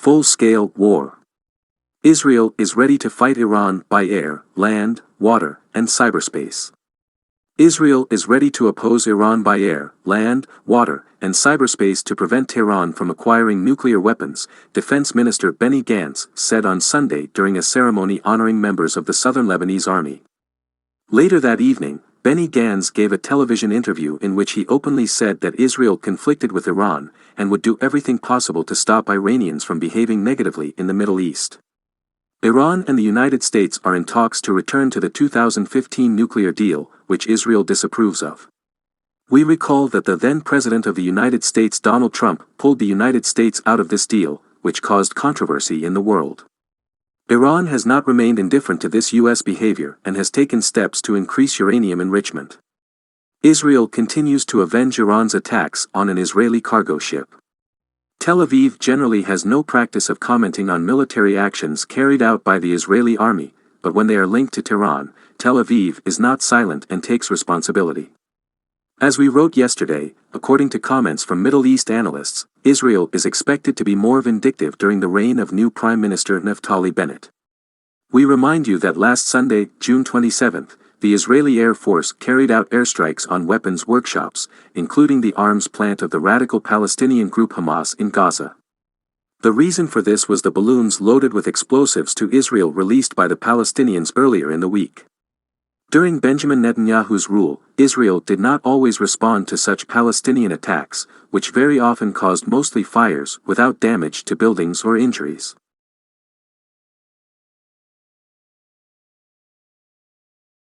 Full-scale war. Israel is ready to fight Iran by air, land, water, and cyberspace. Israel is ready to oppose Iran by air, land, water, and cyberspace to prevent Tehran from acquiring nuclear weapons, Defense Minister Benny Gantz said on Sunday during a ceremony honoring members of the Southern Lebanese Army. Later that evening, Benny Gantz gave a television interview in which he openly said that Israel conflicted with Iran and would do everything possible to stop Iranians from behaving negatively in the Middle East. Iran and the United States are in talks to return to the 2015 nuclear deal, which Israel disapproves of. We recall that the then President of the United States Donald Trump pulled the United States out of this deal, which caused controversy in the world. Iran has not remained indifferent to this U.S. behavior and has taken steps to increase uranium enrichment. Israel continues to avenge Iran's attacks on an Israeli cargo ship. Tel Aviv generally has no practice of commenting on military actions carried out by the Israeli army, but when they are linked to Tehran, Tel Aviv is not silent and takes responsibility. As we wrote yesterday, according to comments from Middle East analysts, Israel is expected to be more vindictive during the reign of new Prime Minister Naftali Bennett. We remind you that last Sunday, June 27, the Israeli Air Force carried out airstrikes on weapons workshops, including the arms plant of the radical Palestinian group Hamas in Gaza. The reason for this was the balloons loaded with explosives to Israel released by the Palestinians earlier in the week. During Benjamin Netanyahu's rule, Israel did not always respond to such Palestinian attacks, which very often caused mostly fires without damage to buildings or injuries.